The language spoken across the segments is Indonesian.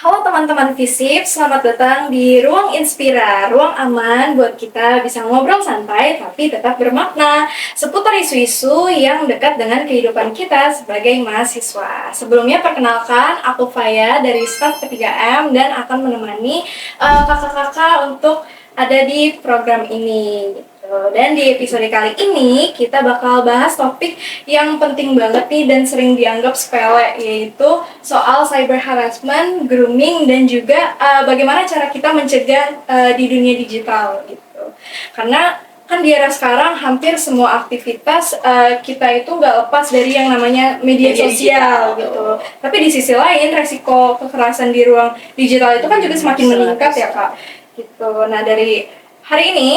Halo teman-teman FISIP, selamat datang di Ruang Inspira, ruang aman buat kita bisa ngobrol santai tapi tetap bermakna seputar isu-isu yang dekat dengan kehidupan kita sebagai mahasiswa. Sebelumnya perkenalkan, aku Faya dari staf P3M dan akan menemani kakak-kakak untuk ada di program ini. Dan di episode kali ini kita bakal bahas topik yang penting banget nih dan sering dianggap sepele, yaitu soal cyber harassment, grooming, dan juga bagaimana cara kita mencegah di dunia digital gitu. Karena kan di era sekarang hampir semua aktivitas kita itu nggak lepas dari yang namanya media sosial gitu. Tapi di sisi lain resiko kekerasan di ruang digital itu kan juga semakin meningkat ya Kak. Gitu. Nah dari hari ini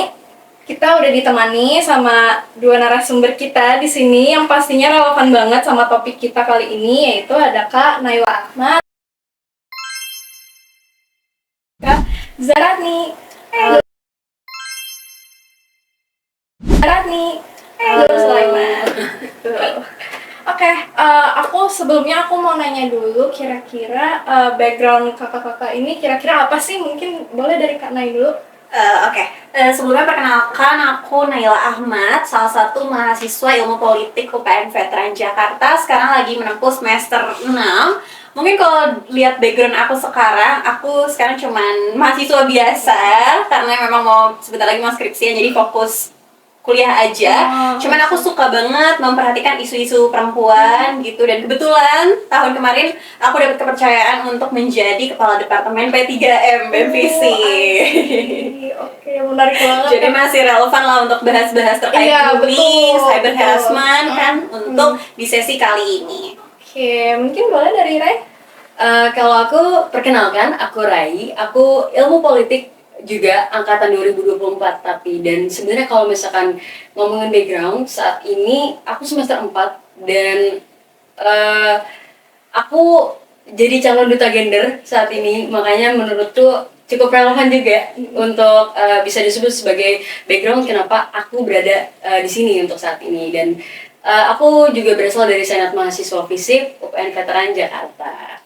kita udah ditemani sama dua narasumber kita di sini yang pastinya relevan banget sama topik kita kali ini, yaitu ada Kak Naila Ahmad, Kak Zaratni, Sulaiman. Oke, aku sebelumnya aku mau nanya dulu kira-kira background kakak-kakak ini kira-kira apa sih? Mungkin boleh dari Kak Nai dulu. Sebelumnya perkenalkan aku Naila Ahmad, salah satu mahasiswa ilmu politik UPN Veteran Jakarta. Sekarang lagi menempuh semester 6. Mungkin kalau lihat background aku sekarang cuman mahasiswa biasa karena memang mau sebentar lagi mau skripsian, jadi fokus kuliah aja. Cuman aku suka banget memperhatikan isu-isu perempuan gitu, dan kebetulan tahun kemarin aku dapat kepercayaan untuk menjadi kepala departemen P3M BEMFISIP. Oke, menarik banget. Jadi masih relevan lah untuk bahas-bahas terkait bullying, cyber harassment kan untuk di sesi kali ini. Oke, mungkin boleh dari Ray? Kalau aku perkenalkan, aku Rai, aku ilmu politik juga angkatan 2024 tapi, dan sebenarnya kalau misalkan ngomongin background, saat ini aku semester 4 dan aku jadi calon duta gender saat ini, makanya menurutku cukup relevan juga untuk bisa disebut sebagai background kenapa aku berada di sini untuk saat ini. Dan aku juga berasal dari Senat Mahasiswa FISIP UPN Veteran Jakarta.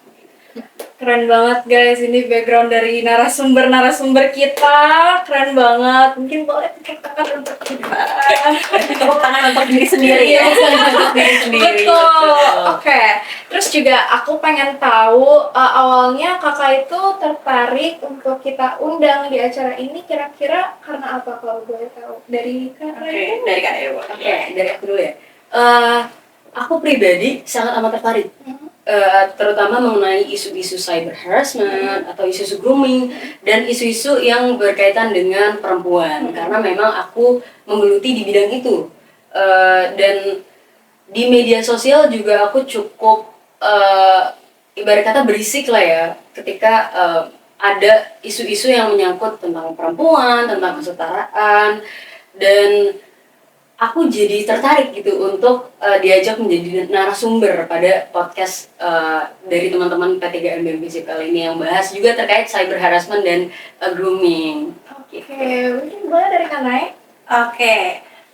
Keren banget guys, ini background dari narasumber kita, keren banget. Mungkin boleh tepuk tangan untuk kita. Tepuk tangan untuk diri sendiri ya. Betul. Oke. Terus juga aku pengen tahu awalnya kakak itu tertarik untuk kita undang di acara ini kira-kira karena apa kalau boleh tahu dari Kak Ray? Dari Kak Ewa. Dari aku dulu ya. Aku pribadi sangat amat tertarik. Terutama mengenai isu-isu cyber harassment atau isu-isu grooming dan isu-isu yang berkaitan dengan perempuan, karena memang aku menggeluti di bidang itu. Dan di media sosial juga aku cukup ibarat kata berisik lah ya ketika ada isu-isu yang menyangkut tentang perempuan, tentang kesetaraan, dan aku jadi tertarik gitu untuk diajak menjadi narasumber pada podcast dari teman-teman P3M BEMFISIP kali ini yang bahas juga terkait cyber harassment dan grooming. Oke, mungkin boleh dari Kak Nai?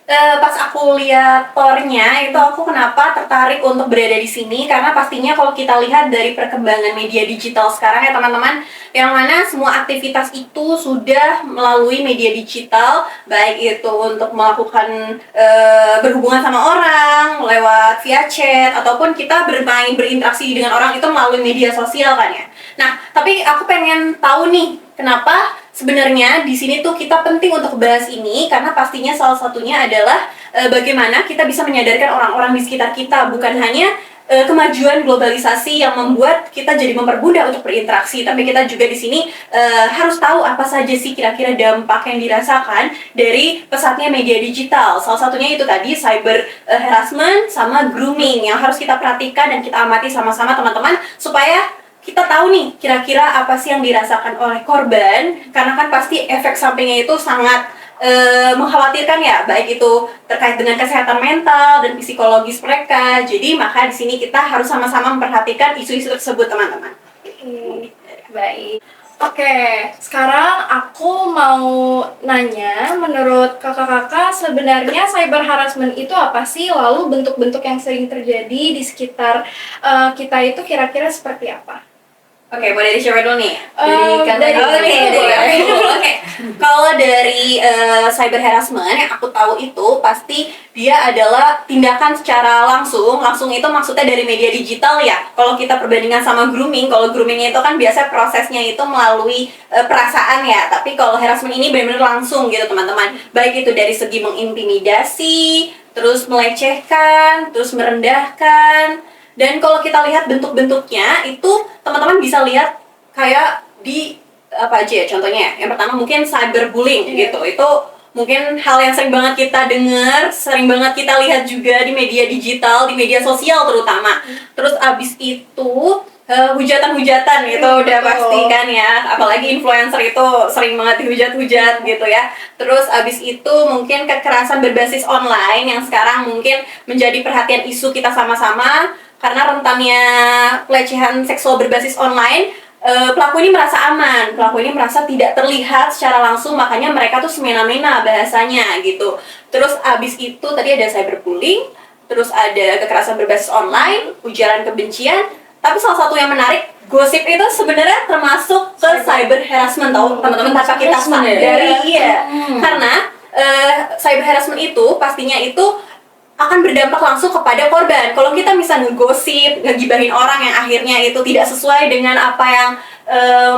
Pas aku lihat tornya itu, aku kenapa tertarik untuk berada di sini, karena pastinya kalau kita lihat dari perkembangan media digital sekarang ya teman-teman, yang mana semua aktivitas itu sudah melalui media digital, baik itu untuk melakukan berhubungan sama orang lewat via chat, ataupun kita berinteraksi dengan orang itu melalui media sosial kan ya. Nah, tapi aku pengen tahu nih, kenapa sebenarnya di sini tuh kita penting untuk bahas ini, karena pastinya salah satunya adalah bagaimana kita bisa menyadarkan orang-orang di sekitar kita, bukan hanya kemajuan globalisasi yang membuat kita jadi mempermudah untuk berinteraksi, tapi kita juga di sini harus tahu apa saja sih kira-kira dampak yang dirasakan dari pesatnya media digital. Salah satunya itu tadi cyber harassment sama grooming yang harus kita perhatikan dan kita amati sama-sama teman-teman, supaya kita tahu nih kira-kira apa sih yang dirasakan oleh korban, karena kan pasti efek sampingnya itu sangat mengkhawatirkan ya, baik itu terkait dengan kesehatan mental dan psikologis mereka. Jadi maka di sini kita harus sama-sama memperhatikan isu-isu tersebut teman-teman. Baik. Oke, sekarang aku mau nanya, menurut kakak-kakak sebenarnya cyber harassment itu apa sih? Lalu bentuk-bentuk yang sering terjadi di sekitar kita itu kira-kira seperti apa? Oke, mau dari siapa dulu nih? Dari Oke, aku dari ya. aku dulu. Oke, kalau dari cyber harassment yang aku tahu itu pasti dia adalah tindakan secara langsung itu maksudnya dari media digital ya. Kalau kita perbandingan sama grooming, kalau grooming itu kan biasa prosesnya itu melalui perasaan ya, tapi kalau harassment ini benar-benar langsung gitu teman-teman. Baik itu dari segi mengintimidasi, terus melecehkan, terus merendahkan. Dan kalau kita lihat bentuk-bentuknya itu teman-teman bisa lihat kayak di apa aja ya contohnya ya. Yang pertama mungkin cyberbullying gitu. Itu mungkin hal yang sering banget kita dengar, sering banget kita lihat juga di media digital, di media sosial terutama. Terus abis itu hujatan-hujatan itu udah betul. pasti kan ya. Apalagi influencer itu sering banget dihujat-hujat gitu ya. Terus abis itu mungkin kekerasan berbasis online yang sekarang mungkin menjadi perhatian isu kita sama-sama karena rentannya pelecehan seksual berbasis online. Pelaku ini merasa aman, pelaku ini merasa tidak terlihat secara langsung, makanya mereka tuh semena-mena bahasanya gitu. Terus abis itu tadi ada cyberbullying, terus ada kekerasan berbasis online, ujaran kebencian, tapi salah satu yang menarik, gosip itu sebenarnya termasuk ke cyber harassment tau teman-teman tanpa kita sadari, iya. Karena cyber harassment itu pastinya itu akan berdampak langsung kepada korban. Kalau kita misalnya ngegosip, ngegibahin orang yang akhirnya itu tidak sesuai dengan apa yang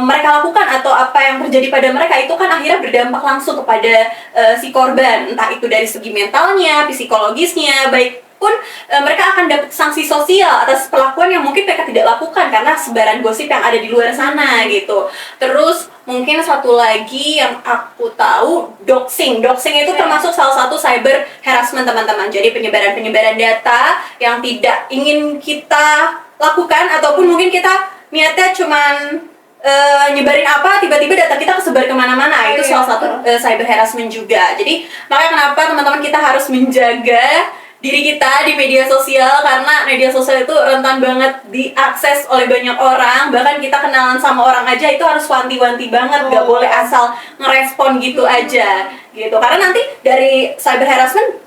mereka lakukan atau apa yang terjadi pada mereka, itu kan akhirnya berdampak langsung kepada si korban, entah itu dari segi mentalnya, psikologisnya, baik pun mereka akan dapat sanksi sosial atas perlakuan yang mungkin mereka tidak lakukan karena sebaran gosip yang ada di luar sana gitu. Terus mungkin satu lagi yang aku tahu, doxing. Doxing itu termasuk salah satu cyber harassment teman-teman. Jadi penyebaran data yang tidak ingin kita lakukan ataupun mungkin kita niatnya cuman nyebarin apa, tiba-tiba data kita kesebar kemana-mana. Itu salah satu cyber harassment juga. Jadi makanya kenapa teman-teman kita harus menjaga diri kita di media sosial, karena media sosial itu rentan banget diakses oleh banyak orang. Bahkan kita kenalan sama orang aja itu harus wanti-wanti banget, gak boleh asal ngerespon gitu aja gitu. Karena nanti dari cyber harassment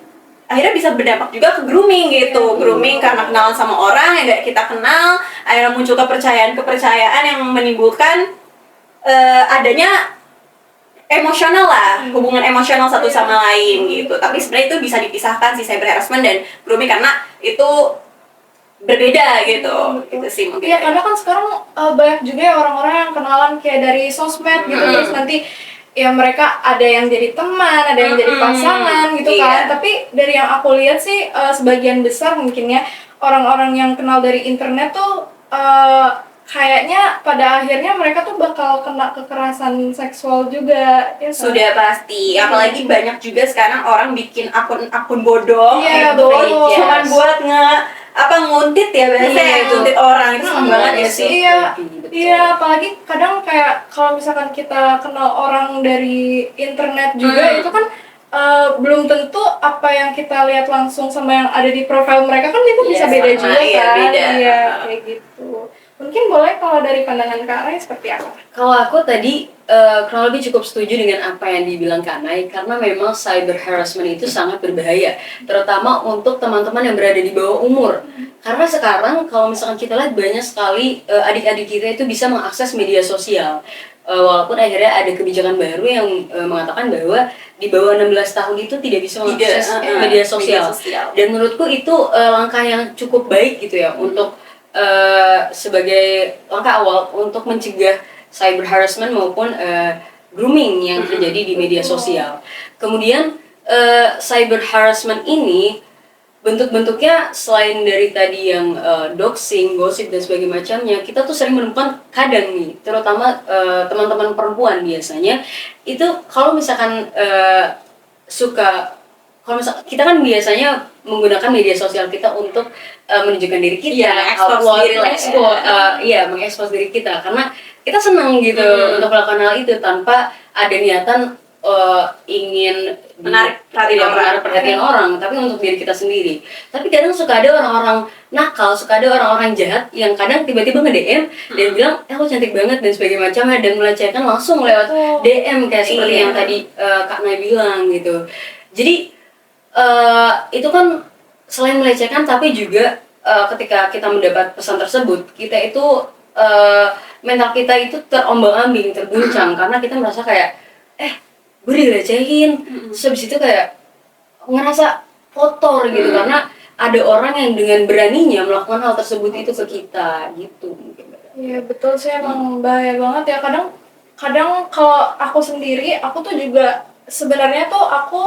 akhirnya bisa berdampak juga ke grooming gitu. Grooming karena kenalan sama orang yang gak kita kenal, akhirnya muncul kepercayaan yang menimbulkan adanya emosional lah, hubungan emosional satu sama lain gitu. Tapi sebenarnya itu bisa dipisahkan si cyber harassment dan grooming karena itu berbeda gitu. Itu sih mungkin. Iya, karena kan sekarang banyak juga ya orang-orang yang kenalan kayak dari sosmed gitu, terus nanti ya mereka ada yang jadi teman, ada yang jadi pasangan gitu kan. Tapi dari yang aku lihat sih sebagian besar mungkin ya orang-orang yang kenal dari internet tuh kayaknya pada akhirnya mereka tuh bakal kena kekerasan seksual juga ya kan? Sudah pasti, apalagi banyak juga sekarang orang bikin akun bodong Iya, itu betul. cuman buat nguntit ya biasanya, nguntit orang itu serem banget ya sih. Iya, apalagi kadang kayak kalau misalkan kita kenal orang dari internet juga itu kan belum tentu apa yang kita lihat langsung sama yang ada di profil mereka kan itu bisa beda sama, juga iya, kan. beda. Iya, kayak gitu. Mungkin boleh kalau dari pandangan Kak Rai seperti apa? Kalau aku tadi kurang lebih cukup setuju dengan apa yang dibilang Kak Nay, karena memang cyber harassment itu sangat berbahaya, terutama untuk teman-teman yang berada di bawah umur. Karena sekarang kalau misalkan kita lihat banyak sekali adik-adik kita itu bisa mengakses media sosial. Walaupun akhirnya ada kebijakan baru yang mengatakan bahwa di bawah 16 tahun itu tidak bisa mengakses media sosial. Dan menurutku itu langkah yang cukup baik gitu ya untuk sebagai langkah awal untuk mencegah cyber harassment maupun grooming yang terjadi di media sosial. Kemudian cyber harassment ini bentuk-bentuknya selain dari tadi yang doxing, gosip dan sebagainya macamnya, kita tuh sering menemukan kadang nih, terutama teman-teman perempuan biasanya itu kalau misalkan kalau misalkan kita kan biasanya menggunakan media sosial kita untuk menunjukkan diri kita, mengekspos diri kita karena kita senang gitu untuk melakukan hal itu tanpa ada niatan ingin menarik perhatian orang, tapi untuk diri kita sendiri. Tapi kadang suka ada orang-orang nakal, suka ada orang-orang jahat yang kadang tiba-tiba nge-DM dan bilang, lo cantik banget dan sebagainya macamnya, dan melecehkan langsung lewat DM kayak seperti yang tadi Kak Nay bilang gitu. Jadi itu kan selain melecehkan, tapi juga ketika kita mendapat pesan tersebut, kita itu mental kita itu terombang-ambing, terguncang karena kita merasa kayak gue dilecehin, terus habis itu kayak ngerasa kotor gitu karena ada orang yang dengan beraninya melakukan hal tersebut itu ke kita gitu mungkin. Iya betul sih, emang bahaya banget ya. Kadang kalau aku sendiri, aku tuh juga sebenarnya tuh aku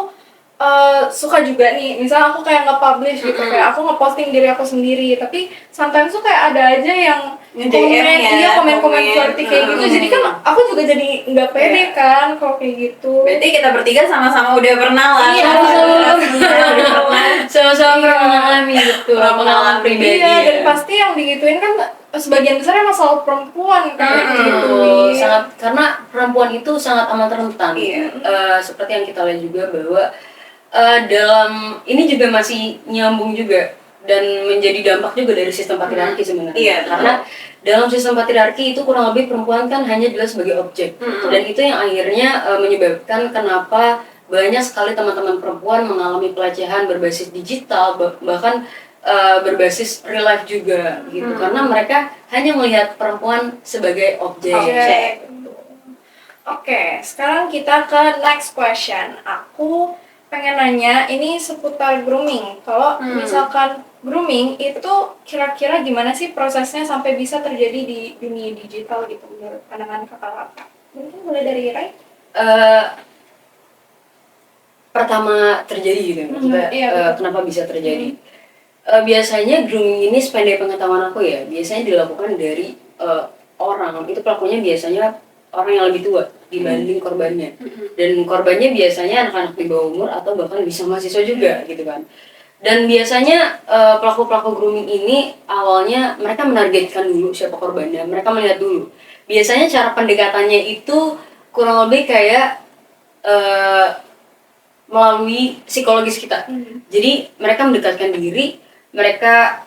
suka juga nih, misal aku kayak nge-publish gitu, kayak aku nge-posting diri aku sendiri, tapi sometimes tuh kayak ada aja yang komen-komen flirty kayak gitu, jadi kan aku juga jadi nggak pede kan kalau kayak gitu. Berarti kita bertiga sama-sama udah pernah lah. Iya, sama-sama pernah mengalami betul pengalaman pribadi. Iya, dan pasti yang digituin kan sebagian besar emang selalu perempuan kan gitu. Sangat, karena perempuan itu sangat amat rentan. Iya. Seperti yang kita lihat juga bahwa dalam ini juga masih nyambung juga dan menjadi dampak juga dari sistem patriarki sebenarnya. Iya, karena dalam sistem patriarki itu kurang lebih perempuan kan hanya dilihat sebagai objek. Dan itu yang akhirnya menyebabkan kenapa banyak sekali teman-teman perempuan mengalami pelecehan berbasis digital, bahkan berbasis real life juga gitu. Karena mereka hanya melihat perempuan sebagai objek. Oke, sekarang kita ke next question. Aku pengen nanya ini seputar grooming. Kalau misalkan grooming itu kira-kira gimana sih prosesnya sampai bisa terjadi di dunia digital gitu menurut pandangan kakak-kakak? Mungkin mulai dari Rai? Pertama terjadi gitu maksudnya kenapa bisa terjadi? Biasanya grooming ini sependek pengetahuan aku ya, biasanya dilakukan dari orang, itu pelakunya biasanya orang yang lebih tua dibanding korbannya. Dan korbannya biasanya anak-anak di bawah umur atau bahkan bisa mahasiswa juga gitu kan. Dan biasanya pelaku-pelaku grooming ini awalnya mereka menargetkan dulu siapa korbannya, mereka melihat dulu. Biasanya cara pendekatannya itu kurang lebih kayak melalui psikologis kita. Jadi mereka mendekatkan diri, mereka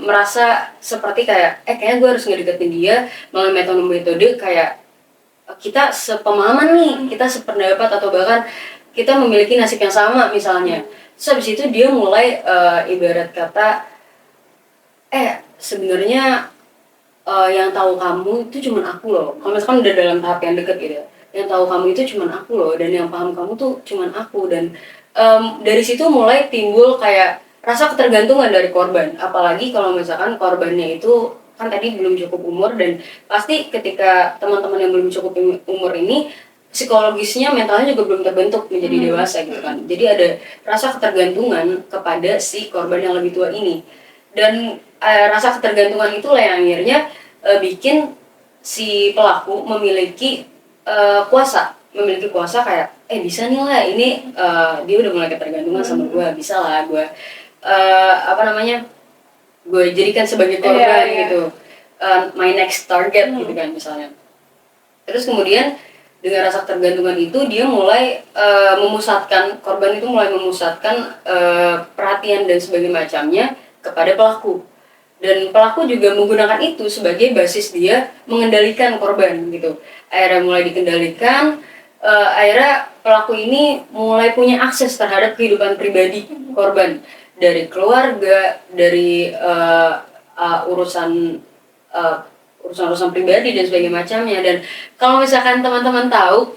merasa seperti kayak kayaknya gue harus ngedeketin dia melalui metode-metode kayak kita sepemahaman nih, kita sependapat atau bahkan kita memiliki nasib yang sama misalnya. Terus habis itu dia mulai ibarat kata sebenarnya yang tahu kamu itu cuma aku loh. Kalau misalkan udah dalam tahap yang deket gitu ya, yang tahu kamu itu cuma aku loh, dan yang paham kamu tuh cuma aku. Dan dari situ mulai timbul kayak rasa ketergantungan dari korban. Apalagi kalau misalkan korbannya itu kan tadi belum cukup umur, dan pasti ketika teman-teman yang belum cukup umur ini psikologisnya, mentalnya juga belum terbentuk menjadi dewasa gitu kan. Jadi ada rasa ketergantungan kepada si korban yang lebih tua ini. Dan rasa ketergantungan itulah yang akhirnya bikin si pelaku memiliki kuasa kayak bisa nih lah ini dia udah mulai ketergantungan sama gue, bisa lah gue gue jadikan sebagai korban gitu, my next target gitu kan misalnya. Terus kemudian dengan rasa ketergantungan itu dia mulai memusatkan, korban itu mulai memusatkan perhatian dan sebagainya macamnya kepada pelaku. Dan pelaku juga menggunakan itu sebagai basis dia mengendalikan korban gitu. Akhirnya mulai dikendalikan, akhirnya pelaku ini mulai punya akses terhadap kehidupan pribadi korban, dari keluarga, dari urusan pribadi dan sebagainya macamnya. Dan kalau misalkan teman-teman tahu,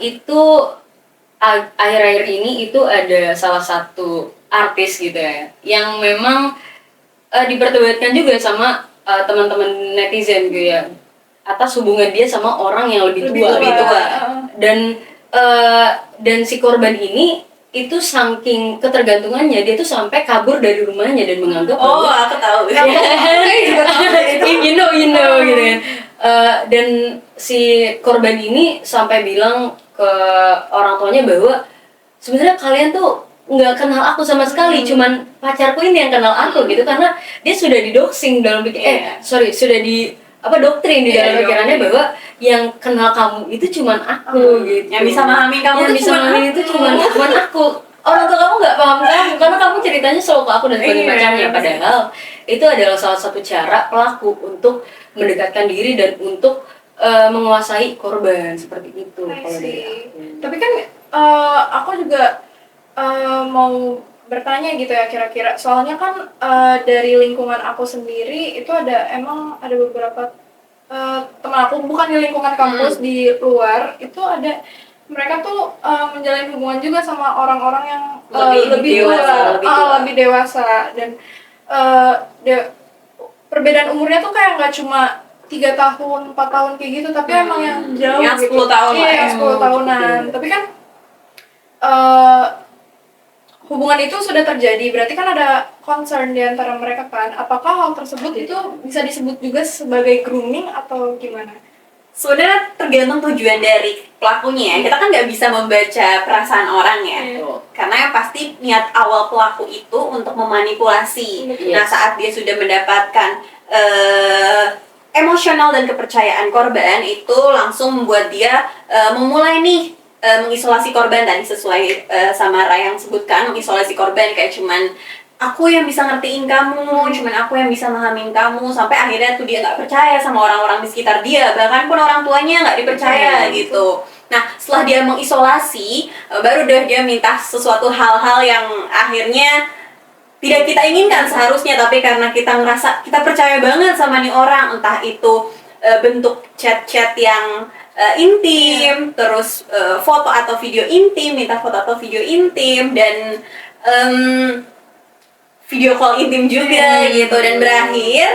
itu akhir-akhir ini itu ada salah satu artis gitu ya, yang memang diperdebatkan juga sama teman-teman netizen gitu ya, atas hubungan dia sama orang yang lebih tua. Dan si korban ini itu saking ketergantungannya, dia tuh sampai kabur dari rumahnya dan menganggap aku tahu. you know gitu kan. Dan si korban ini sampai bilang ke orang tuanya bahwa sebenarnya kalian tuh nggak kenal aku sama sekali, cuman pacarku ini yang kenal aku gitu, karena dia sudah didoxing dalam sudah di doktrin di dalam pikirannya bahwa yang kenal kamu itu cuman aku gitu, yang bisa memahami kamu itu cuman aku. Orang tua kamu nggak paham kamu karena kamu ceritanya selalu ke aku dan sebagainya macamnya. Padahal itu adalah salah satu cara pelaku untuk mendekatkan diri dan untuk menguasai korban, seperti itu kalau dari aku. Tapi kan aku juga mau bertanya gitu ya kira-kira. Soalnya kan dari lingkungan aku sendiri itu emang ada beberapa teman aku bukan di lingkungan kampus, di luar itu ada mereka tuh menjalin hubungan juga sama orang-orang yang Lebih dewasa, lebih dewasa dan eh, de- perbedaan umurnya tuh kayak nggak cuma 3 tahun 4 tahun kayak gitu, tapi emang yang jauh Yang gitu. 10 tahun Iya, lah ya. yang 10 tahunan. Tapi kan eh, hubungan itu sudah terjadi, berarti kan ada concern di antara mereka kan. Apakah hal tersebut itu bisa disebut juga sebagai grooming atau gimana? Sebenarnya tergantung tujuan dari pelakunya ya. Kita kan nggak bisa membaca perasaan orang ya. Karena yang pasti niat awal pelaku itu untuk memanipulasi. Betul. Nah, saat dia sudah mendapatkan emosional dan kepercayaan korban, itu langsung membuat dia memulai nih mengisolasi korban tadi sesuai sama Ray yang sebutkan, mengisolasi korban kayak cuman aku yang bisa ngertiin kamu, cuman aku yang bisa memahamin kamu, sampai akhirnya tuh dia nggak percaya sama orang-orang di sekitar dia, bahkan pun orang tuanya nggak dipercaya gitu. Nah, setelah dia mengisolasi, baru deh dia minta sesuatu hal-hal yang akhirnya tidak kita inginkan seharusnya, tapi karena kita ngerasa kita percaya banget sama nih orang, entah itu bentuk chat-chat yang intim, terus foto atau video intim, minta foto atau video intim, dan video call intim juga gitu, dan berakhir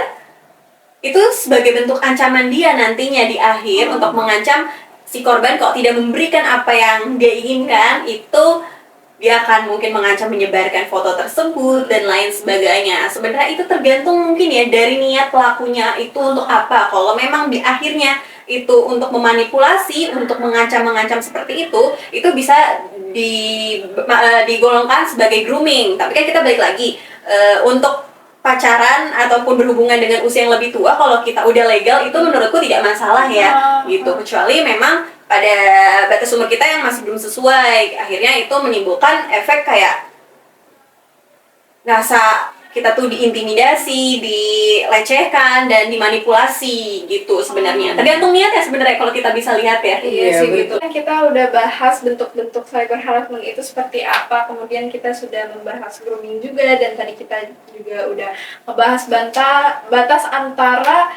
itu sebagai bentuk ancaman dia nantinya di akhir untuk mengancam si korban kok tidak memberikan apa yang dia inginkan, itu dia akan mungkin mengancam menyebarkan foto tersebut dan lain sebagainya. Sebenarnya itu tergantung mungkin ya dari niat pelakunya itu untuk apa. Kalau memang di akhirnya itu untuk memanipulasi, untuk mengancam seperti itu bisa digolongkan sebagai grooming. Tapi kan kita balik lagi, untuk pacaran ataupun berhubungan dengan usia yang lebih tua, kalau kita udah legal itu menurutku tidak masalah ya, gitu. Kecuali memang pada batas umur kita yang masih belum sesuai, akhirnya itu menimbulkan efek kayak ngerasa kita tuh diintimidasi, dilecehkan, dan dimanipulasi gitu sebenarnya. Tergantung niat ya sebenarnya kalau kita bisa lihat ya. Iya sih betul. gitu. Kita udah bahas bentuk-bentuk cyber harassment itu seperti apa, kemudian kita sudah membahas grooming juga, dan tadi kita juga udah ngebahas batas antara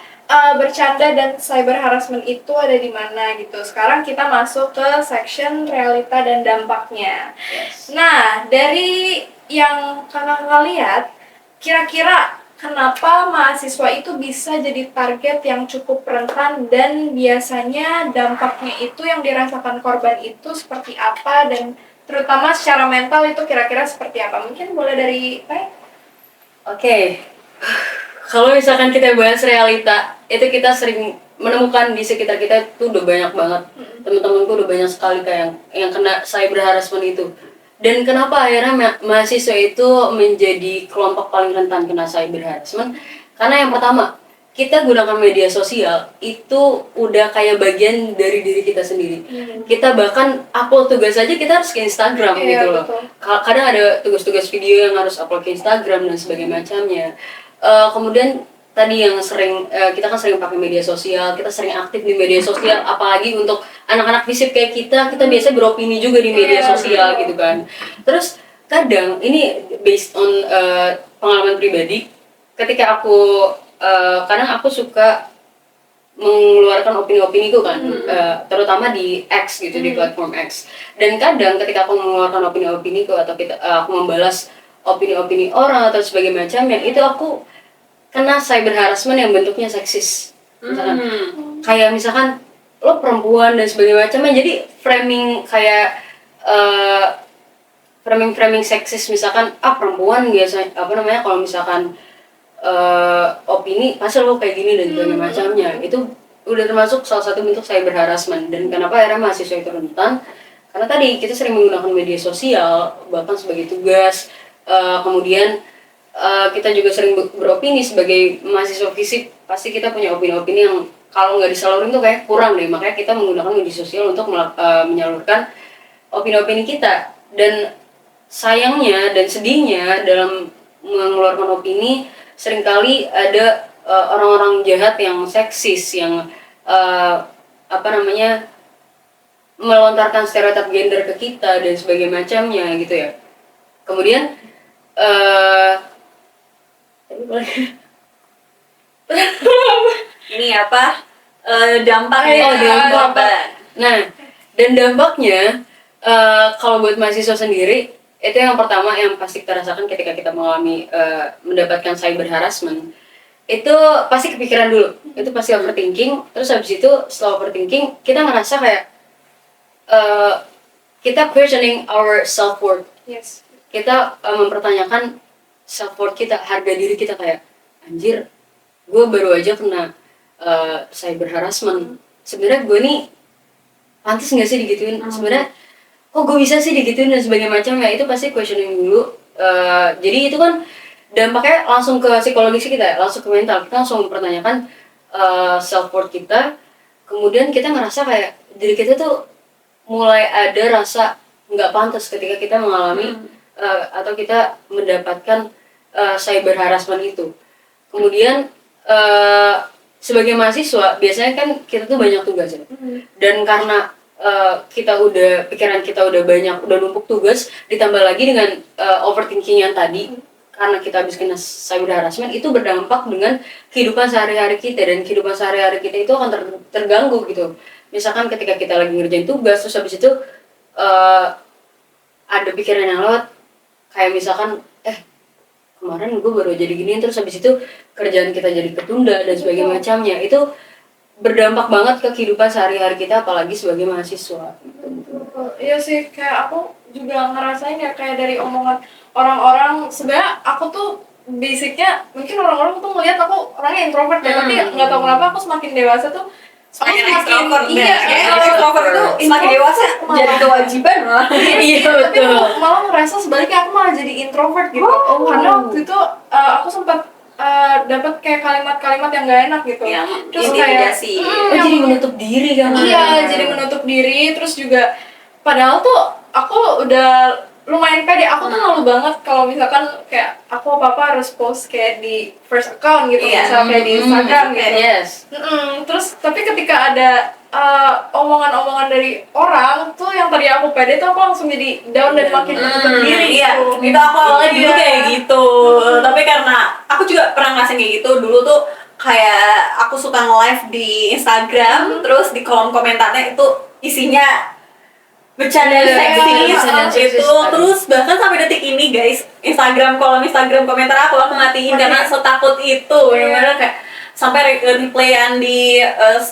bercanda dan cyber harassment itu ada di mana gitu. Sekarang kita masuk ke section realita dan dampaknya. Nah, dari yang kakak lihat, kira-kira kenapa mahasiswa itu bisa jadi target yang cukup rentan, dan biasanya dampaknya itu yang dirasakan korban itu seperti apa, dan terutama secara mental itu kira-kira seperti apa? Mungkin boleh dari Ray? Oke. Kalau misalkan kita bahas realita, itu kita sering menemukan di sekitar kita tuh udah banyak banget. Teman-temanku udah banyak sekali kayak yang kena cyber harassment itu. Dan kenapa akhirnya mahasiswa itu menjadi kelompok paling rentan kena cyber harassment? Karena yang pertama, kita gunakan media sosial itu udah kayak bagian dari diri kita sendiri. Kita bahkan upload tugas aja kita harus ke Instagram gitu loh. Kadang ada tugas-tugas video yang harus upload ke Instagram dan sebagainya macamnya. Kemudian tadi yang sering kita kan sering pakai media sosial, kita sering aktif di media sosial, apalagi untuk anak-anak fisik kayak kita biasa beropini juga di media sosial gitu kan. Terus kadang ini based on pengalaman pribadi, ketika aku kadang aku suka mengeluarkan opini-opini itu kan, terutama di X gitu, di platform X. Dan kadang ketika aku mengeluarkan opini-opini itu atau aku membalas opini-opini orang atau sebagainya macamnya, itu aku kena cyber harassment yang bentuknya seksis. Misalkan kayak misalkan lo perempuan dan sebagainya macamnya, jadi framing kayak framing seksis, misalkan perempuan biasa kalau misalkan opini pasti lo kayak gini dan sebagainya macamnya, itu udah termasuk salah satu bentuk cyber harassment. Dan kenapa akhirnya mahasiswa itu rentan? Karena tadi kita sering menggunakan media sosial bahkan sebagai tugas, kemudian kita juga sering beropini sebagai mahasiswa fisik, pasti kita punya opini-opini yang kalau nggak disalurin tuh kayak kurang deh, makanya kita menggunakan media sosial untuk menyalurkan opini-opini kita. Dan sayangnya dan sedihnya dalam mengeluarkan opini, seringkali ada orang-orang jahat yang seksis, yang melontarkan stereotip gender ke kita dan sebagainya macamnya gitu ya. Kemudian eh Ini apa? Dampak Oh, dampak. dampak. Nah, dan dampaknya kalau buat mahasiswa sendiri itu yang pertama yang pasti kita rasakan ketika kita mengalami mendapatkan cyber harassment itu pasti kepikiran dulu, itu pasti overthinking. Terus habis itu setelah overthinking kita ngerasa kayak kita questioning our self worth, Yes. kita mempertanyakan self worth kita, harga diri kita, kayak anjir gue baru aja kena cyber harassment, sebenarnya gue nih pantas nggak sih digituin, sebenarnya kok gue bisa sih digituin dan sebagainya macam ya. Itu pasti questioning dulu. Jadi itu kan dampaknya langsung ke psikologis kita, langsung ke mental, kita langsung mempertanyakan self worth kita. Kemudian kita ngerasa kayak diri kita tuh mulai ada rasa nggak pantas ketika kita mengalami atau kita mendapatkan cyber harassment itu. Kemudian sebagai mahasiswa biasanya kan kita tuh banyak tugas ya, dan karena pikiran kita udah banyak, udah numpuk tugas, ditambah lagi dengan overthinking yang tadi, karena kita habis kena cyber harassment, itu berdampak dengan kehidupan sehari-hari kita, dan kehidupan sehari-hari kita itu akan terganggu gitu. Misalkan ketika kita lagi ngerjain tugas, terus habis itu ada pikiran yang lewat, kayak misalkan kemarin gue baru jadi gini, terus habis itu kerjaan kita jadi ketunda dan sebagainya macamnya. Itu berdampak banget ke kehidupan sehari-hari kita, apalagi sebagai mahasiswa. Iya sih, kayak aku juga ngerasain ya, kayak dari omongan orang-orang. Sebenarnya aku tuh basicnya mungkin orang-orang tuh ngeliat aku orangnya introvert ya, tapi nggak tahu kenapa aku semakin dewasa tuh Semakin extrovert. iya, Extrovert itu semakin dewasa jadi kewajiban malah. Iya tapi betul. aku malah ngerasa sebaliknya, aku malah jadi introvert gitu. Karena waktu itu aku sempat dapat kayak kalimat-kalimat yang gak enak gitu. Yang Terus intimidasi. Oh, jadi menutup diri kan? Iya, jadi menutup diri. Terus juga padahal tuh aku udah lumayan pede. Aku tuh malu banget kalau misalkan kayak aku apa-apa harus post kayak di first account gitu, Iya. misalnya kayak di Instagram gitu. Yes. Terus tapi ketika ada omongan-omongan dari orang tuh yang tadi aku pede tuh, aku langsung jadi down dan makin menutup diri. Iya, gitu. itu aku awalnya dulu Iya. kayak gitu. Tapi karena aku juga pernah ngerasain kayak gitu dulu tuh, kayak aku suka nge-live di Instagram, terus di kolom komentarnya itu isinya bercanda Iya, seksis bercanda seksis. itu. Terus bahkan sampai detik ini guys, kolom Instagram komentar aku matiin karena setakut itu. Benar-benar kayak sampai replayan di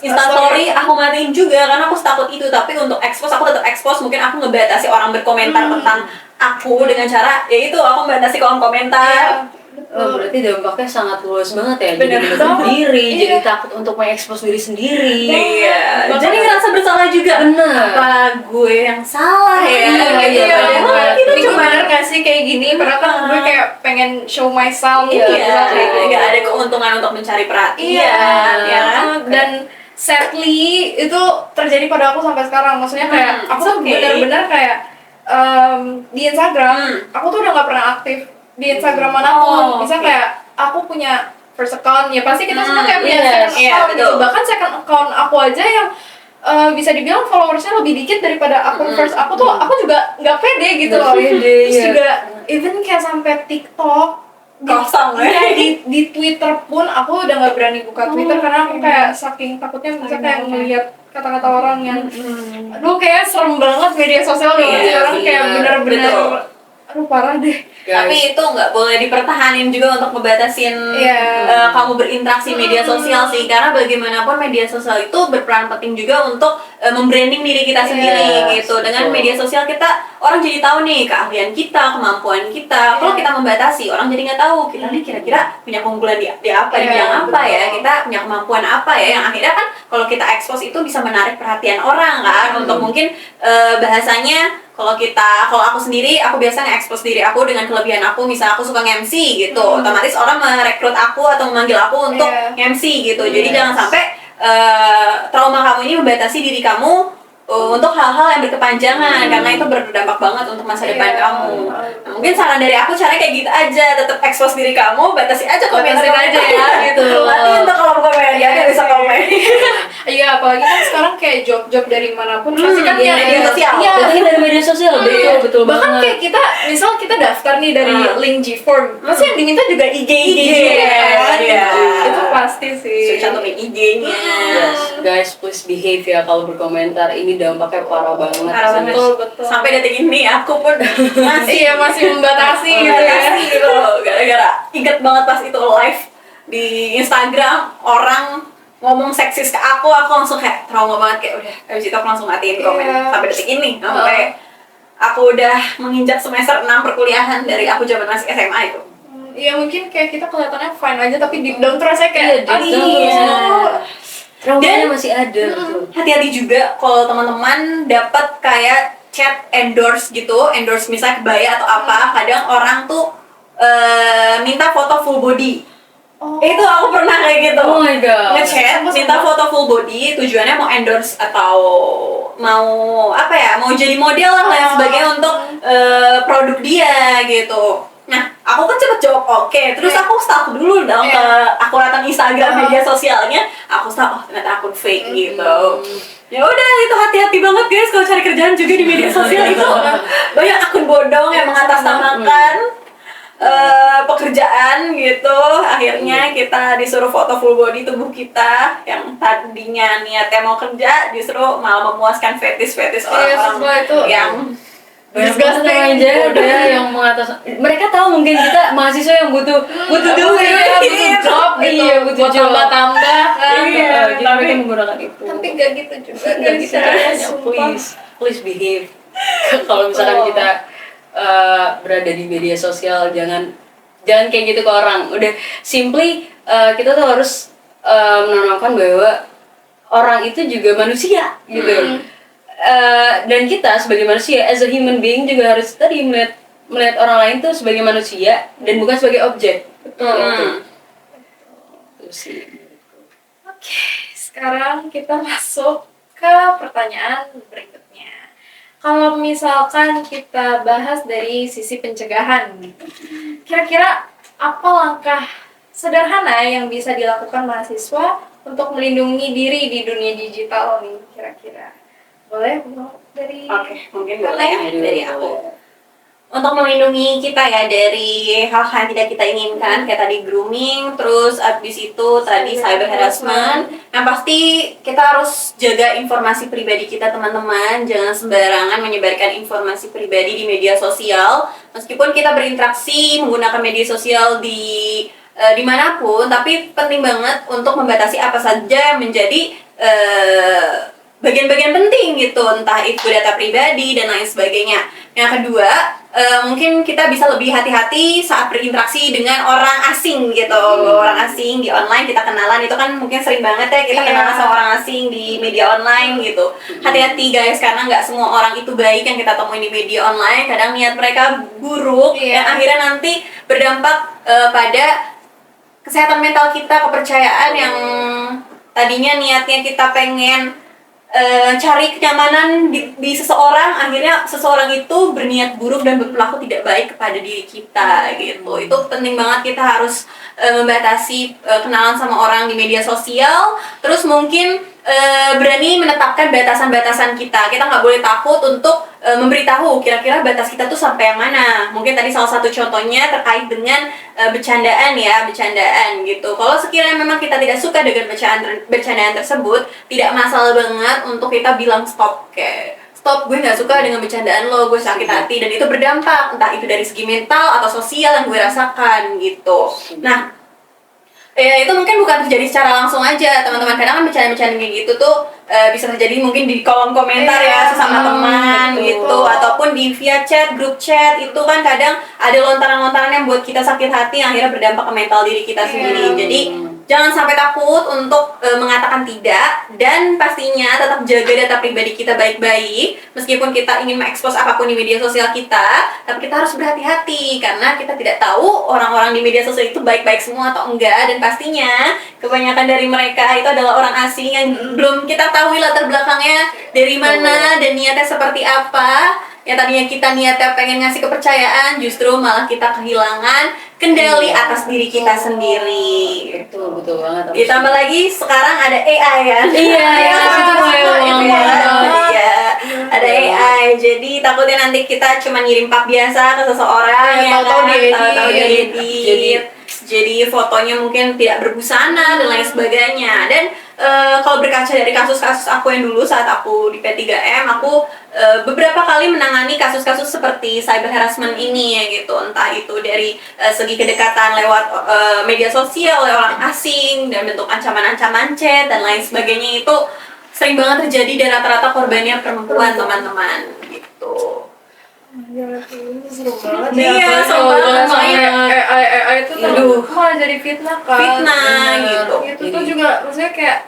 Instastory aku matiin juga karena aku setakut itu. Tapi untuk expose, aku tetap expose. Mungkin aku ngebatasi orang berkomentar tentang aku dengan cara yaitu aku membatasi kolom komentar. Oh, berarti dampaknya sangat luas banget ya. Jadi Bener menutup banget. diri, Iya. jadi takut untuk mengekspos diri sendiri. Iya, Bahkan- jadi ngerasa bersalah juga. Bener. Apa gue yang salah ya? Iya, Wah, kita Ini cuma bener gak sih kayak gini? Padahal kan gue kayak pengen show myself gitu. iya, kayak gitu. nggak ada keuntungan untuk mencari perhatian, Iya, ya kan? Dan sadly itu terjadi pada aku sampai sekarang. Maksudnya kayak aku tuh it's okay. benar-benar kayak di Instagram, aku tuh udah nggak pernah aktif di Instagram manapun. Misalnya kayak aku punya first account, ya pasti kita semua kayak punya yes, second iya, account gitu. betul. Bahkan second account aku aja yang bisa dibilang followersnya lebih dikit daripada akun first aku tuh, aku juga nggak pede gitu Nggak loh. pede, Terus iya. juga even kayak sampai TikTok Kosong, iya, di Twitter pun aku udah nggak berani buka Twitter karena aku kayak saking takutnya bisa kayak ngeliat kata-kata orang yang aduh kayak serem banget media sosial Iya, nih orang kayak bener, bener-bener betul. aduh parah deh. Tapi itu nggak boleh dipertahanin juga untuk ngebatasin Iya. kamu berinteraksi media sosial sih, karena bagaimanapun media sosial itu berperan penting juga untuk membranding diri kita sendiri gitu. Dengan betul. media sosial kita orang jadi tahu nih keahlian kita, kemampuan kita. Kalau kita membatasi, orang jadi nggak tahu kita nih kira-kira punya keunggulan di apa, di Iya, bidang apa betul. ya, kita punya kemampuan apa ya, yang akhirnya kan kalau kita expose itu bisa menarik perhatian orang kan, untuk mungkin bahasanya kalau aku sendiri, aku biasa nge-expose diri aku dengan kelebihan aku. Misal aku suka nge-MC gitu, otomatis orang merekrut aku atau memanggil aku untuk Iya. nge-MC gitu. Jadi jangan sampai trauma kamu ini membatasi diri kamu untuk hal-hal yang berkepanjangan, karena itu berdampak banget untuk masa depan Iya. kamu. Nah, mungkin saran dari aku caranya kayak gitu aja, tetap expose diri kamu, batasi aja komentar Batasin aja ya, gitu. Nanti untuk kolom komen ya, nggak bisa komen. Iya, apalagi kan sekarang kayak job-job dari manapun pasti kan iya, media sosial. Iya. Berarti dari media sosial, betul Bahkan banget. kayak kita, misal kita daftar nih dari link Gform, pasti yang diminta juga IG juga kan. Iya. Itu pasti sih. So, cantumin IG-nya. Yes, guys, please behave ya kalau berkomentar. Ini dampaknya parah banget. Parah banget. Betul. Sampai detik ini aku pun Iya, masih membatasi gitu ya. Makasih gitu loh, gara-gara inget banget pas itu live di Instagram orang ngomong seksis ke aku langsung kayak trauma banget, kayak udah habis itu aku langsung matiin komen. Iya. Sampai detik ini sampai aku udah menginjak semester 6 perkuliahan dari aku zaman masih SMA itu. Iya, mungkin kayak kita kelihatannya fine aja tapi deep down tuh rasanya kayak Iya, deep down tuh Iya. Traumanya Dan- masih ada. Betul. Hati-hati juga kalau teman-teman dapat kayak chat endorse gitu, endorse misalnya kebaya atau apa, kadang orang tuh minta foto full body. Itu aku pernah kayak gitu. Oh my god. Ngechat, minta foto full body, tujuannya mau endorse atau mau apa ya, mau jadi model lah lain sebagainya untuk produk dia gitu. Nah, aku kan cepet jawab oke, terus aku stalk dulu dong ke akuratan Instagram media sosialnya, aku stalk, oh ternyata akun fake gitu. Ya udah, itu hati-hati banget guys kalau cari kerjaan juga di media sosial itu banyak akun bodong yang mengatasnamakan pekerjaan gitu. Akhirnya kita disuruh foto full body tubuh kita yang tadinya niatnya mau kerja, justru malah memuaskan fetis-fetis orang-orang itu yang Banyak banget remaja ada yang mengatas. Mereka tahu mungkin kita mahasiswa yang butuh duit, butuh job gitu, iya, butuh buat job. tambah kan. Iya, Jadi tapi- mereka menggunakan itu. Tapi gak gitu juga, Nggak gitu caranya, sumpah. please behave. Kalau misalkan kita berada di media sosial, jangan kayak gitu ke orang. Udah simply kita tuh harus menanamkan bahwa orang itu juga manusia gitu. Dan kita sebagai manusia, as a human being juga harus tadi melihat orang lain tuh sebagai manusia dan bukan sebagai objek. Gitu. Itu sih. Oke, sekarang kita masuk ke pertanyaan berikutnya. Kalau misalkan kita bahas dari sisi pencegahan, kira-kira apa langkah sederhana yang bisa dilakukan mahasiswa untuk melindungi diri di dunia digital nih kira-kira? Boleh Bu, dari Oke, mungkin boleh ya Aduh, dari aku. Untuk melindungi kita ya dari hal-hal yang tidak kita inginkan, kayak tadi grooming, terus abis itu tadi cyber harassment. Yang pasti kita harus jaga informasi pribadi kita teman-teman, jangan sembarangan menyebarkan informasi pribadi di media sosial. Meskipun kita berinteraksi menggunakan media sosial dimanapun, tapi penting banget untuk membatasi apa saja yang menjadi bagian-bagian penting gitu, entah itu data pribadi dan lain sebagainya. Yang kedua, mungkin kita bisa lebih hati-hati saat berinteraksi dengan orang asing gitu. Orang asing di online kita kenalan, itu kan mungkin sering banget ya kita kenalan sama orang asing di media online gitu. Hati-hati guys, karena nggak semua orang itu baik yang kita temuin di media online. Kadang niat mereka buruk, yang akhirnya nanti berdampak pada kesehatan mental kita, kepercayaan yang tadinya niatnya kita pengen cari kenyamanan di seseorang, akhirnya seseorang itu berniat buruk dan berperilaku tidak baik kepada diri kita gitu. Itu penting banget, kita harus membatasi kenalan sama orang di media sosial. Terus mungkin berani menetapkan batasan-batasan kita. Kita nggak boleh takut untuk memberitahu kira-kira batas kita tuh sampai yang mana. Mungkin tadi salah satu contohnya terkait dengan bercandaan gitu. Kalau sekiranya memang kita tidak suka dengan bercandaan tersebut, tidak masalah banget untuk kita bilang stop, kayak stop, gue nggak suka dengan bercandaan lo, gue sakit hati, dan itu berdampak entah itu dari segi mental atau sosial yang gue rasakan gitu. Nah, ya itu mungkin bukan terjadi secara langsung aja teman-teman, kadang kan bercanda-bercanda kayak gitu tuh bisa terjadi mungkin di kolom komentar ya sesama teman betul. gitu, ataupun di via chat, grup chat, itu kan kadang ada lontaran-lontaran yang buat kita sakit hati yang akhirnya berdampak ke mental diri kita sendiri. Jadi jangan sampai takut untuk mengatakan tidak, dan pastinya tetap jaga data pribadi kita baik-baik. Meskipun kita ingin mengekspos apapun di media sosial kita, tapi kita harus berhati-hati karena kita tidak tahu orang-orang di media sosial itu baik-baik semua atau enggak, dan pastinya kebanyakan dari mereka itu adalah orang asing yang belum kita tahu latar belakangnya dari mana dan niatnya seperti apa. Yang tadinya kita niatnya pengen ngasih kepercayaan, justru malah kita kehilangan kendali atas diri kita sendiri. Betul banget. Ditambah lagi sekarang ada AI kan? Iya, itu Iya, ada AI. Jadi takutnya nanti kita cuma ngirim pap biasa ke seseorang ya tahu-tahu kan? diedit. Tahu-tahu diedit. Jadi fotonya mungkin tidak berbusana dan lain sebagainya. Dan kalau berkaca dari kasus-kasus aku yang dulu saat aku di P3M, aku beberapa kali menangani kasus-kasus seperti cyber harassment ini ya gitu. Entah itu dari segi kedekatan lewat media sosial oleh orang asing dan bentuk ancaman-ancaman chat dan lain sebagainya, itu sering banget terjadi dan rata-rata korbannya perempuan teman-teman gitu. Seru banget. Iya, seru banget. Makanya AI itu malah jadi fitnah kan. Fitnah gitu. Itu tuh juga maksudnya kayak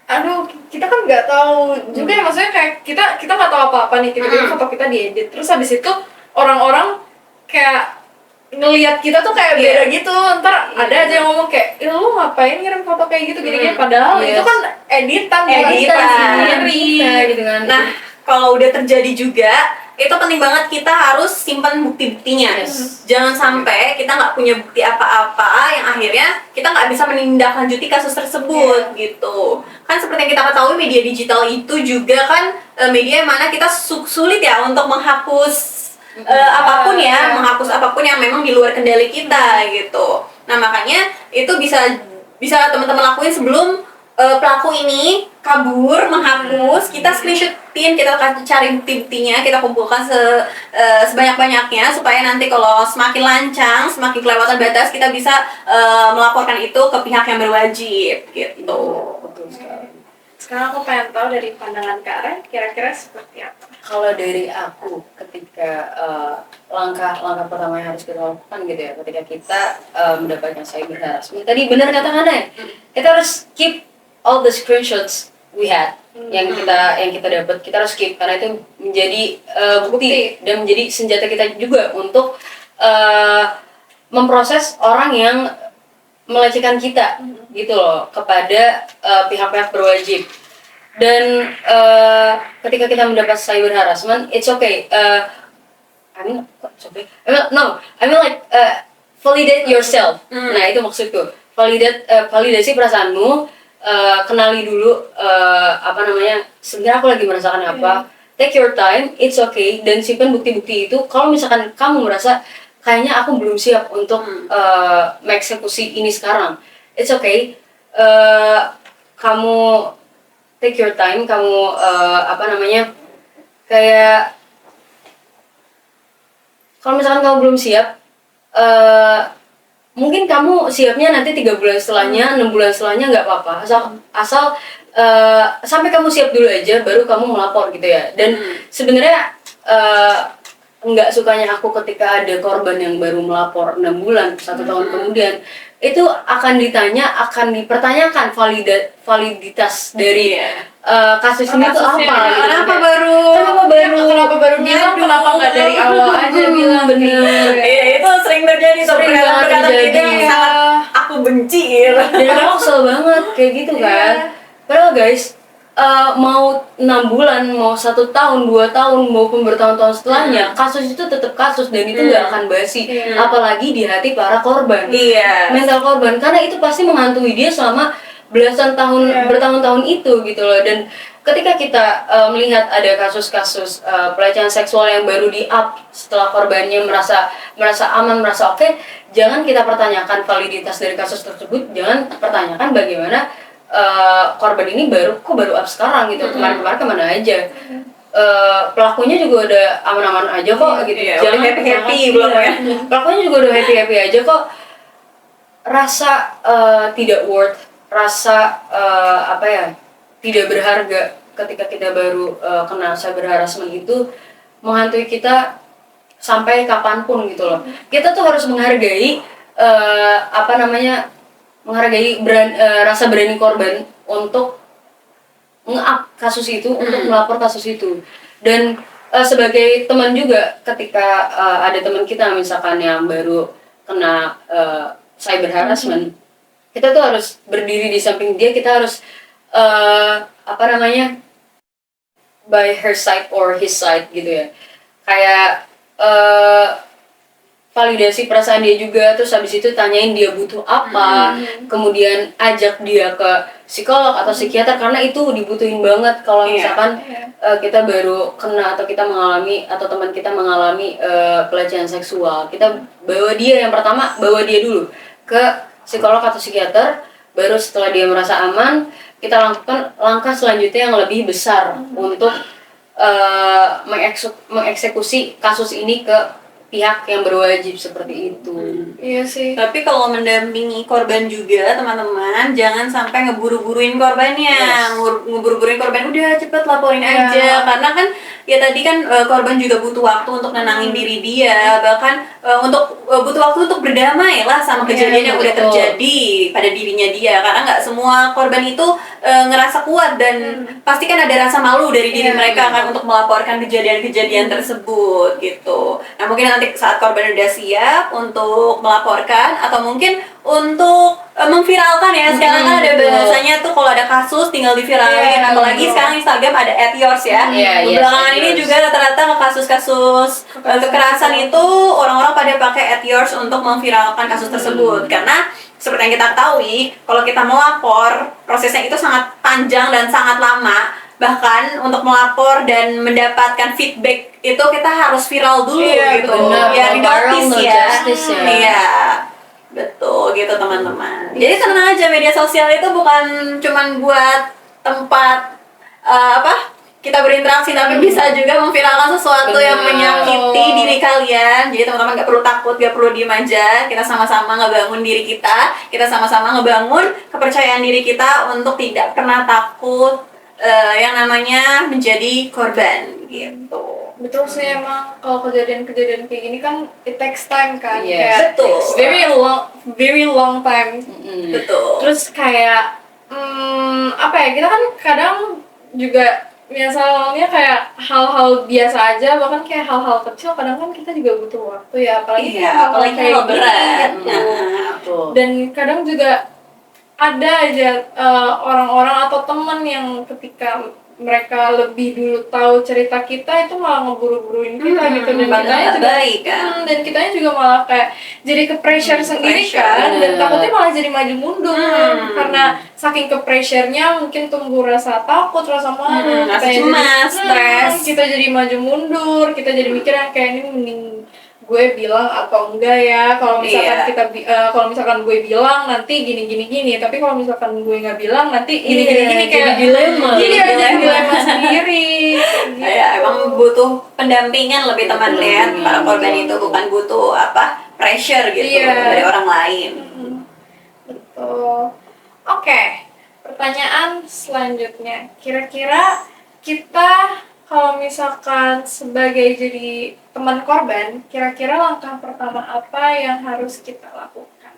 aduh, kita kan nggak tahu juga ya, maksudnya kayak kita nggak tahu apa-apa nih, tiba-tiba foto kita diedit, terus habis itu orang-orang kayak ngelihat kita tuh kayak beda gitu, ntar ada aja yang ngomong kayak, lu ngapain ngirim foto kayak gitu gini-gini, padahal itu kan editan sendiri gitu kan. Nah, kalau udah terjadi juga, itu penting banget kita harus simpan bukti-buktinya. Jangan sampai kita nggak punya bukti apa-apa yang akhirnya kita nggak bisa menindaklanjuti kasus tersebut gitu. Kan seperti yang kita ketahui, media digital itu juga kan media yang mana kita sulit ya untuk menghapus apapun ya, menghapus apapun yang memang di luar kendali kita gitu. Nah, makanya itu bisa teman-teman lakuin sebelum pelaku ini kabur, menghapus, kita screenshotin, kita cari bukti-buktinya, kita kumpulkan sebanyak-banyaknya supaya nanti kalau semakin lancang, semakin kelewatan batas, kita bisa melaporkan itu ke pihak yang berwajib gitu. Betul sekali. Sekarang aku pengen tahu dari pandangan Kak Ren, kira-kira seperti apa? Kalau dari aku, ketika langkah pertama yang harus kita lakukan gitu ya, ketika kita mendapatkan cyber harassment, tadi benar kata Hana ya, kita harus keep all the screenshots we had yang kita dapat, kita harus keep karena itu menjadi bukti dan menjadi senjata kita juga untuk memproses orang yang melecehkan kita gitu loh kepada pihak-pihak berwajib. Dan ketika kita mendapat cyber harassment, it's okay. Validate yourself. Nah, itu maksudku. Validasi perasaanmu. Kenali dulu sebenarnya aku lagi merasakan apa. Take your time, it's okay, dan simpan bukti-bukti itu. Kalau misalkan kamu merasa kayaknya aku belum siap untuk mengeksekusi ini sekarang, it's okay. Kamu take your time, kamu kayak kalau misalkan kamu belum siap, mungkin kamu siapnya nanti 3 bulan setelahnya, 6 bulan setelahnya, nggak apa-apa, asal sampai kamu siap dulu aja baru kamu melapor gitu ya. Dan sebenarnya nggak sukanya aku ketika ada korban yang baru melapor 6 bulan, 1 tahun kemudian itu akan dipertanyakan validitas dari kasus ini tuh apa gitu. Kenapa baru bilang, kenapa nggak dari awal aja bilang. Bener. Iya, itu sering terjadi tuh, perkataan-perkataan itu yang sangat aku benci gitu. Dan aku kesel banget kayak gitu kan. Padahal guys, mau 6 bulan, mau 1 tahun, 2 tahun, maupun bertahun-tahun setelahnya, kasus itu tetap kasus dan itu nggak akan basi. Apalagi di hati para korban, mental korban, karena itu pasti menghantui dia selama belasan tahun, bertahun-tahun itu gitu loh. Dan ketika kita melihat ada kasus-kasus pelecehan seksual yang baru di-up setelah korbannya merasa aman, merasa oke, jangan kita pertanyakan validitas dari kasus tersebut, jangan pertanyakan bagaimana korban ini baru up sekarang gitu, kemarin kemana aja. Pelakunya juga udah aman-aman aja kok gitu. Jangan happy belum ya. Pelakunya juga udah happy aja kok. Rasa tidak worth, rasa tidak berharga ketika kita baru kena cyber harassment itu menghantui kita sampai kapanpun gitu loh. Kita tuh harus menghargai rasa berani korban untuk nge-up kasus itu, untuk melapor kasus itu. Dan sebagai teman juga, ketika ada teman kita misalkan yang baru kena cyber harassment, kita tuh harus berdiri di samping dia, kita harus by her side or his side gitu ya. Kayak validasi perasaan dia juga, terus habis itu tanyain dia butuh apa, kemudian ajak dia ke psikolog atau psikiater karena itu dibutuhin banget kalau Iya. misalkan kita baru kena atau kita mengalami atau teman kita mengalami pelecehan seksual. Kita bawa dia yang pertama, bawa dia dulu ke psikolog atau psikiater, baru setelah dia merasa aman, kita lakukan langkah selanjutnya yang lebih besar untuk mengeksekusi kasus ini ke pihak yang berwajib seperti itu. Iya sih. Tapi kalau mendampingi korban juga teman-teman, jangan sampai ngeburu-buruin korbannya. Yes. Ngeburu-buruin korban, udah cepet laporin aja. Karena kan ya tadi kan korban juga butuh waktu untuk nenangin diri dia, bahkan untuk butuh waktu untuk berdamai lah sama kejadian yang udah betul. terjadi pada dirinya dia. Karena nggak semua korban itu ngerasa kuat dan pasti kan ada rasa malu dari diri mereka kan untuk melaporkan kejadian-kejadian tersebut gitu. Nah mungkin nanti saat korban udah siap untuk melaporkan atau mungkin untuk memviralkan ya, sekarang kan ada bahasanya tuh kalau ada kasus tinggal diviralin, apalagi sekarang Instagram ada @yours ya. Belakangan ini juga rata-rata kasus-kasus kekerasan itu orang-orang pada pakai @yours untuk memviralkan kasus tersebut karena seperti yang kita ketahui, kalau kita melapor prosesnya itu sangat panjang dan sangat lama. Bahkan untuk melapor dan mendapatkan feedback itu kita harus viral dulu gitu. Benar. Biar Viral, dinotis no ya. justice ya. Iya. Betul gitu teman-teman. Jadi tenang aja, media sosial itu bukan cuman buat tempat kita berinteraksi, tapi bisa juga memviralkan sesuatu yang menyakiti diri kalian. Jadi teman-teman gak perlu takut, gak perlu diem aja. Kita sama-sama ngebangun diri kita sama-sama ngebangun kepercayaan diri kita untuk tidak pernah takut yang namanya menjadi korban gitu. Betul sih, emang kalau kejadian-kejadian kayak gini kan it takes time kan. Yes. Kayak Betul. very long time. Betul. Terus kayak kita kan kadang juga misalnya kayak hal-hal biasa aja, bahkan kayak hal-hal kecil kadang kan kita juga butuh waktu ya, apalagi kayak hal-hal apalagi kayak hal gini berat. gitu. Dan kadang juga ada aja orang-orang atau teman yang ketika mereka lebih dulu tahu cerita kita itu malah ngeburu-buruin kita gitu, dan kitanya juga baik kan. dan kitanya juga malah kayak jadi ke pressure sendiri kan, dan takutnya malah jadi maju mundur karena saking ke pressure-nya mungkin tumbuh rasa takut, rasa malu, rasa kita cemas, stres. kita jadi maju mundur, kita jadi mikir kayak ini mending gue bilang atau enggak ya, kalau misalkan kalau misalkan gue bilang nanti gini, tapi kalau misalkan gue nggak bilang nanti gini kayak dilema. jadi dilema sendiri gitu. Ya, emang butuh pendampingan lebih teman lihat para korban itu, bukan butuh pressure gitu dari orang lain. Betul. Oke, pertanyaan selanjutnya, kira-kira kita kalau misalkan sebagai jadi teman korban, kira-kira langkah pertama apa yang harus kita lakukan?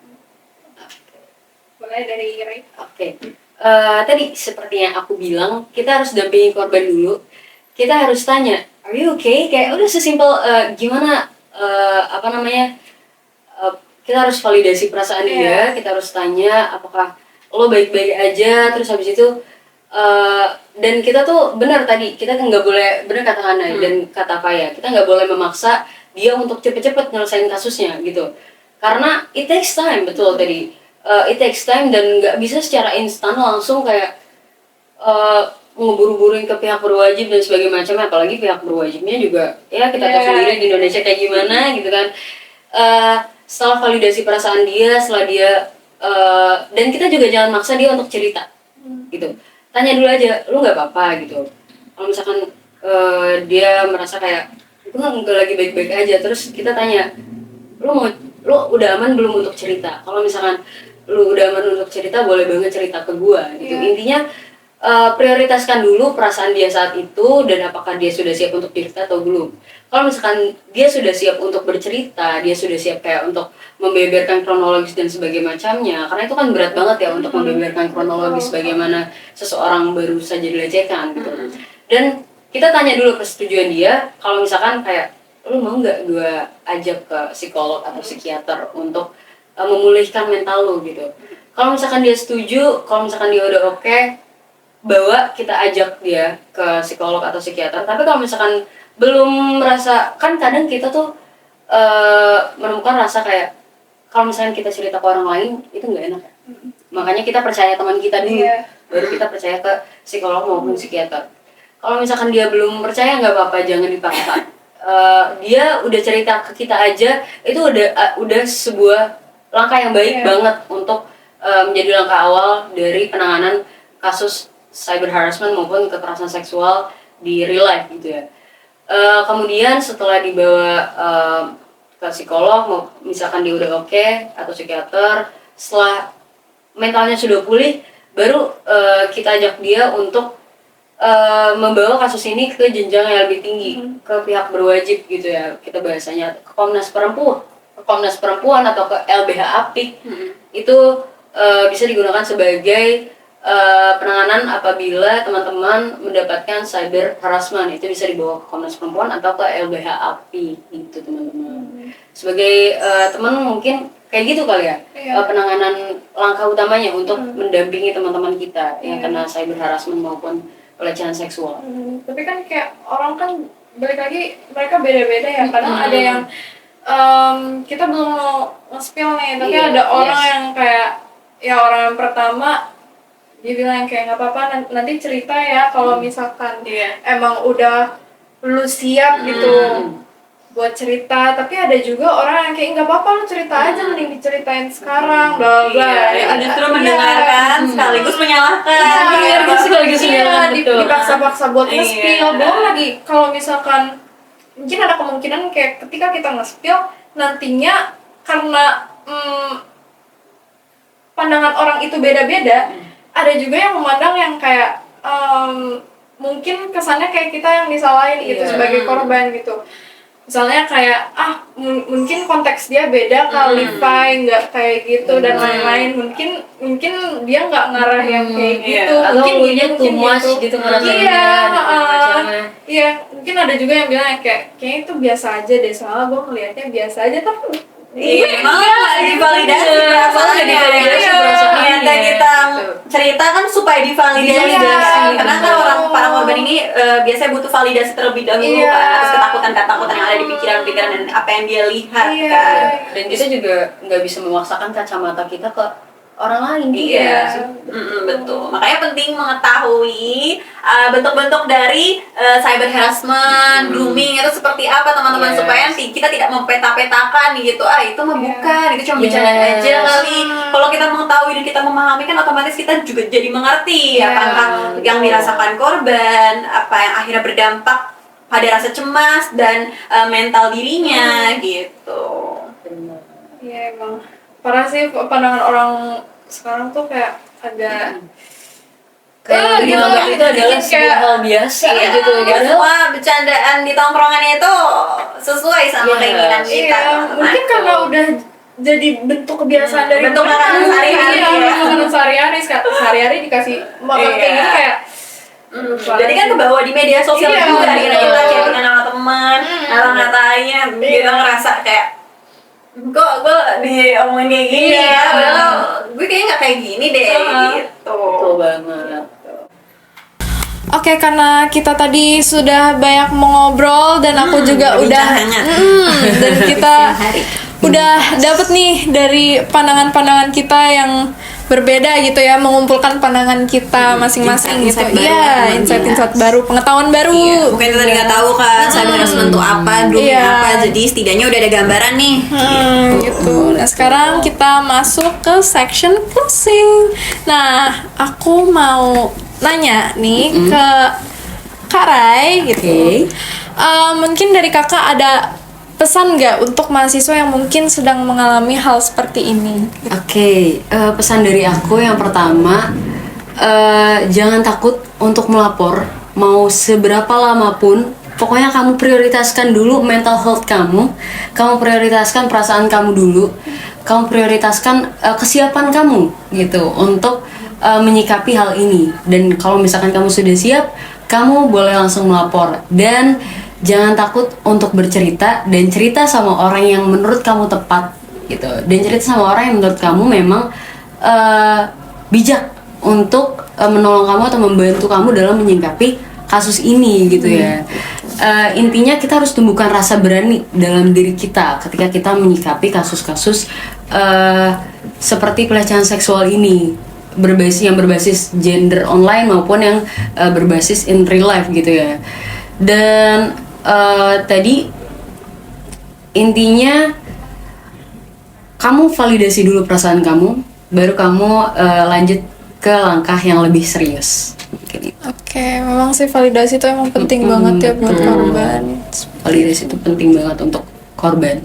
Mulai dari Ray. Oke. Tadi seperti yang aku bilang, kita harus dampingi korban dulu. Kita harus tanya, are you okay? Kayak udah sesimpel gimana kita harus validasi perasaan dia. Kita harus tanya apakah lo baik-baik aja. Terus habis itu dan kita tuh benar tadi, kita kan nggak boleh, benar kata Hana dan kata Paya, kita nggak boleh memaksa dia untuk cepet-cepet nyelesain kasusnya gitu, karena it takes time. Betul tadi, it takes time dan nggak bisa secara instan langsung kayak ngeburu-buruin ke pihak berwajib dan sebagainya macamnya, apalagi pihak berwajibnya juga ya kita tahu sendiri di Indonesia kayak gimana gitu kan. Setelah validasi perasaan dia, setelah dia dan kita juga jangan maksa dia untuk cerita gitu. Tanya dulu aja, lu nggak apa-apa gitu. Kalau misalkan dia merasa kayak itu nggak lagi baik-baik aja, terus kita tanya, lu udah aman belum untuk cerita? Kalau misalkan lu udah aman untuk cerita, boleh banget cerita ke gua gitu. Intinya prioritaskan dulu perasaan dia saat itu dan apakah dia sudah siap untuk cerita atau belum. Kalau misalkan dia sudah siap untuk bercerita, dia sudah siap kayak untuk membeberkan kronologis dan sebagainya macamnya, karena itu kan berat banget ya untuk membeberkan kronologis bagaimana seseorang baru saja dilecehkan gitu. Dan kita tanya dulu persetujuan dia, kalau misalkan kayak lu mau nggak gue ajak ke psikolog atau psikiater untuk memulihkan mental lu gitu. Kalau misalkan dia setuju, kalau misalkan dia udah oke, bawa kita ajak dia ke psikolog atau psikiater. Tapi kalau misalkan belum merasa, kan kadang kita tuh menemukan rasa kayak kalau misalnya kita cerita ke orang lain itu nggak enak ya. Makanya kita percaya teman kita dulu, baru kita percaya ke psikolog maupun psikiater. Kalau misalkan dia belum percaya nggak apa-apa, jangan dipaksa. Dia udah cerita ke kita aja itu udah sebuah langkah yang baik banget untuk menjadi langkah awal dari penanganan kasus cyber harassment maupun kekerasan seksual di real life gitu ya. Kemudian setelah dibawa ke psikolog, misalkan dia udah oke atau psikiater, setelah mentalnya sudah pulih, baru kita ajak dia untuk membawa kasus ini ke jenjang yang lebih tinggi, ke pihak berwajib gitu ya, kita bahasanya ke Komnas Perempuan atau ke LBH Apik. Itu bisa digunakan sebagai penanganan apabila teman-teman mendapatkan cyber harassment. Itu bisa dibawa ke Komnas Perempuan atau ke LBH Apik gitu teman-teman. Sebagai teman mungkin kayak gitu kali ya, penanganan langkah utamanya untuk mendampingi teman-teman kita yang kena cyber harassment maupun pelecehan seksual. Tapi kan kayak orang kan balik lagi mereka beda-beda ya. Kadang ada yang kita belum mau nge-spill nih, tapi ada orang yang kayak ya orang yang pertama dia bilang kayak nggak apa-apa nanti cerita ya kalau misalkan emang udah lu siap gitu buat cerita. Tapi ada juga orang yang kayak nggak apa-apa lu cerita aja, mending diceritain sekarang bla bla. Justru mendengarkan sekaligus menyalahkan. Sekaligus menyalahkan, betul. Dipaksa-paksa buat nge-spill. Belum lagi kalau misalkan mungkin ada kemungkinan kayak ketika kita nge-spill nantinya karena pandangan orang itu beda-beda, ada juga yang memandang yang kayak mungkin kesannya kayak kita yang disalahin gitu sebagai korban gitu. Misalnya kayak mungkin konteks dia beda kali, nggak kayak gitu dan lain-lain. Mungkin dia nggak ngarah yang kayak gitu. Atau Mungkin dia too much gitu ngerasanya. Iya, mungkin ada juga yang bilang kayaknya itu biasa aja deh, soalnya gue ngelihatnya biasa aja tapi malah divalidasi perasaannya. Niatnya kita cerita kan supaya divalidasi. Karena kan para korban ini biasanya butuh validasi terlebih dahulu kan, atas ketakutan yang ada di pikiran-pikiran dan apa yang dia lihat kan. Dan kita juga nggak bisa memaksakan kacamata kita ke orang lain. Betul. Makanya penting mengetahui bentuk-bentuk dari cyber harassment, grooming itu seperti apa teman-teman, supaya kita tidak mempeta-petakan gitu. Itu mah bukan, itu cuma bercanda aja kali. Kalau kita mengetahui dan kita memahami kan otomatis kita juga jadi mengerti apakah yang dirasakan korban, apa yang akhirnya berdampak pada rasa cemas dan mental dirinya gitu. Iya emang parah sih pandangan orang sekarang tuh kayak agak kayak dianggap itu adalah sebuah hal biasa gitu. Semua bercandaan di tongkrongannya itu sesuai sama keinginan kita. Mungkin karena udah jadi bentuk kebiasaan dari bentuk makanan sehari-hari. Makanan sehari-hari dikasih makan kayak gitu kayak jadi kan kebawa di media sosial juga, kita chattingan sama teman, ngata-ngatain, kita ngerasa kayak kok gue diomongin kayak gini ya, padahal gue kayaknya nggak kayak gini deh gitu. Betul banget. Oke, karena kita tadi sudah banyak mengobrol dan aku juga udah dan kita udah dapet nih dari pandangan-pandangan kita yang berbeda gitu ya, mengumpulkan pandangan kita masing-masing gitu. Iya, insight-insight baru, pengetahuan baru. Iya, mungkin kita tadi nggak tahu kan cyber harassment itu apa, grooming apa, jadi setidaknya udah ada gambaran nih. Gitu. Nah, sekarang kita masuk ke section closing. Nah, aku mau nanya nih ke Kak Rai gitu. Mungkin dari kakak ada pesan nggak untuk mahasiswa yang mungkin sedang mengalami hal seperti ini? Pesan dari aku yang pertama, jangan takut untuk melapor. Mau seberapa lama pun, pokoknya kamu prioritaskan dulu mental health kamu prioritaskan perasaan kamu dulu, kamu prioritaskan kesiapan kamu gitu untuk menyikapi hal ini. Dan kalau misalkan kamu sudah siap, kamu boleh langsung melapor. Dan jangan takut untuk bercerita dan cerita sama orang yang menurut kamu tepat gitu. Dan cerita sama orang yang menurut kamu memang bijak untuk menolong kamu atau membantu kamu dalam menyikapi kasus ini gitu ya. intinya kita harus tumbuhkan rasa berani dalam diri kita ketika kita menyikapi kasus-kasus seperti pelecehan seksual ini, berbasis gender online maupun yang berbasis in real life gitu ya. Dan tadi intinya kamu validasi dulu perasaan kamu, baru kamu lanjut ke langkah yang lebih serius. Mungkin itu. Oke, memang sih validasi itu emang penting banget ya buat korban. Validasi itu penting banget untuk korban.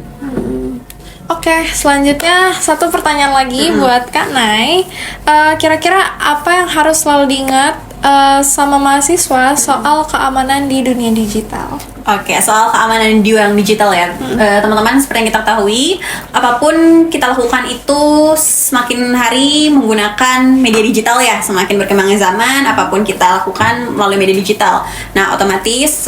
Oke, selanjutnya satu pertanyaan lagi buat Kak Nay. Kira-kira apa yang harus selalu diingat sama mahasiswa soal keamanan di dunia digital? Oke, soal keamanan di ruang digital ya, teman-teman, seperti yang kita ketahui, apapun kita lakukan itu semakin hari menggunakan media digital ya, semakin berkembangnya zaman, apapun kita lakukan melalui media digital. Nah, otomatis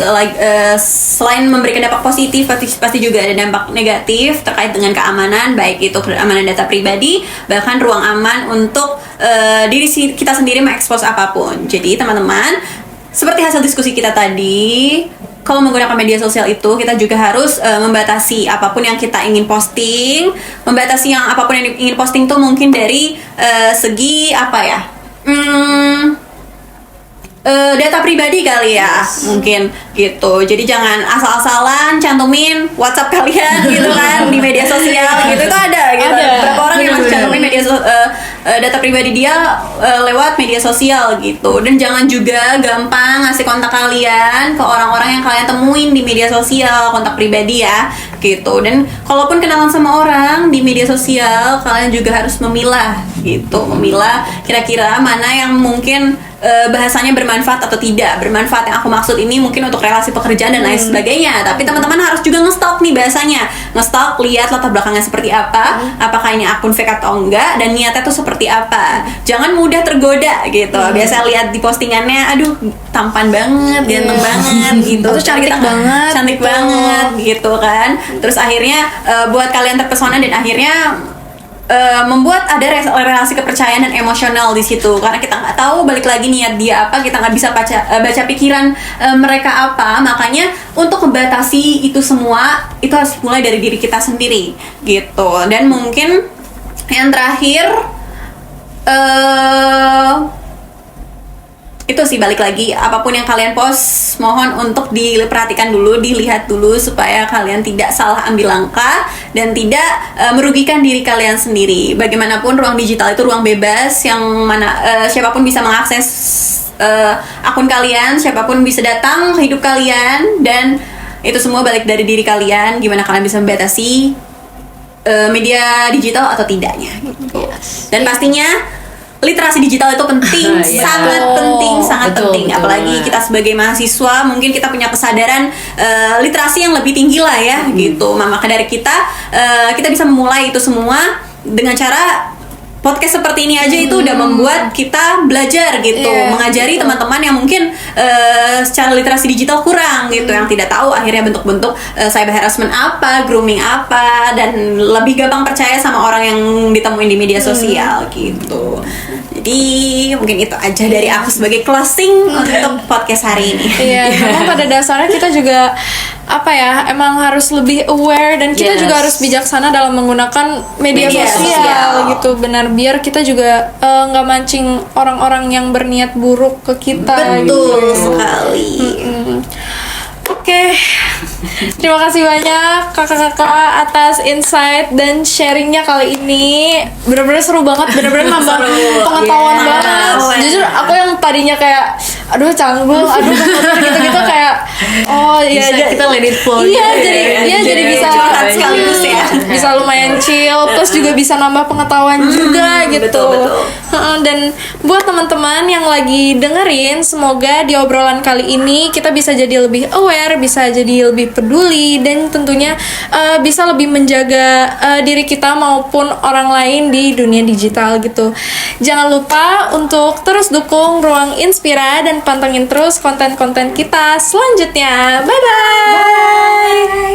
selain memberikan dampak positif, pasti juga ada dampak negatif terkait dengan keamanan, baik itu keamanan data pribadi, bahkan ruang aman untuk diri kita sendiri mengekspos apapun. Jadi teman-teman, seperti hasil diskusi kita tadi, kalau menggunakan media sosial itu kita juga harus membatasi apapun yang kita ingin posting, membatasi yang apapun yang ingin posting tuh mungkin dari segi apa ya, data pribadi kali ya, mungkin gitu. Jadi jangan asal-asalan cantumin WhatsApp kalian gitu kan di media sosial gitu, itu ada gitu. Beberapa orang yang masih cantumin data pribadi dia lewat media sosial gitu. Dan jangan juga gampang ngasih kontak kalian ke orang-orang yang kalian temuin di media sosial, kontak pribadi ya gitu. Dan kalaupun kenalan sama orang di media sosial, kalian juga harus memilah gitu, memilah kira-kira mana yang mungkin bahasanya bermanfaat atau tidak bermanfaat. Yang aku maksud ini mungkin untuk relasi pekerjaan dan lain sebagainya, tapi teman-teman harus juga ngestok nih bahasanya, ngestok, lihat latar belakangnya seperti apa, apakah ini akun fake atau enggak, dan niatnya tuh seperti apa. Jangan mudah tergoda gitu. Biasa lihat di postingannya, aduh tampan banget, ganteng banget gitu, atau cantik banget, cantik banget gitu kan. Terus akhirnya buat kalian terpesona dan akhirnya membuat ada relasi kepercayaan dan emosional di situ, karena kita nggak tahu balik lagi niat dia apa, kita nggak bisa baca pikiran mereka apa. Makanya untuk membatasi itu semua itu harus mulai dari diri kita sendiri gitu. Dan mungkin yang terakhir itu sih, balik lagi, apapun yang kalian post mohon untuk diperhatikan dulu, dilihat dulu supaya kalian tidak salah ambil langkah dan tidak merugikan diri kalian sendiri. Bagaimanapun ruang digital itu ruang bebas yang mana siapapun bisa mengakses akun kalian, siapapun bisa datang ke hidup kalian, dan itu semua balik dari diri kalian, gimana kalian bisa membatasi media digital atau tidaknya gitu. Dan pastinya literasi digital itu penting, sangat penting. Apalagi kita sebagai mahasiswa, mungkin kita punya kesadaran literasi yang lebih tinggi lah ya gitu. Maka dari kita bisa memulai itu semua dengan cara podcast seperti ini aja. Itu udah membuat kita belajar gitu, mengajari teman-teman yang mungkin secara literasi digital kurang gitu, yang tidak tahu akhirnya bentuk-bentuk cyber harassment apa, grooming apa, dan lebih gampang percaya sama orang yang ditemuin di media sosial gitu. Jadi mungkin itu aja dari aku sebagai closing untuk podcast hari ini. Iya, memang pada dasarnya kita juga emang harus lebih aware, dan kita juga harus bijaksana dalam menggunakan media sosial gitu, benar, biar kita juga nggak mancing orang-orang yang berniat buruk ke kita. Betul sekali. Oke, terima kasih banyak kakak-kakak atas insight dan sharingnya kali ini. Bener-bener seru banget, bener-bener nambah pengetahuan banget. Jujur aku yang tadinya kayak aduh canggung, aduh komputer gitu-gitu kayak kita let it flow. Jadi bisa sekaligus ya. Bisa lumayan chill, plus juga bisa nambah pengetahuan juga gitu. Betul. Dan buat teman-teman yang lagi dengerin, semoga di obrolan kali ini kita bisa jadi lebih aware, bisa jadi lebih peduli, dan tentunya bisa lebih menjaga diri kita maupun orang lain di dunia digital gitu. Jangan lupa untuk terus dukung Ruang Inspira dan pantengin terus konten-konten kita selanjutnya. Bye-bye.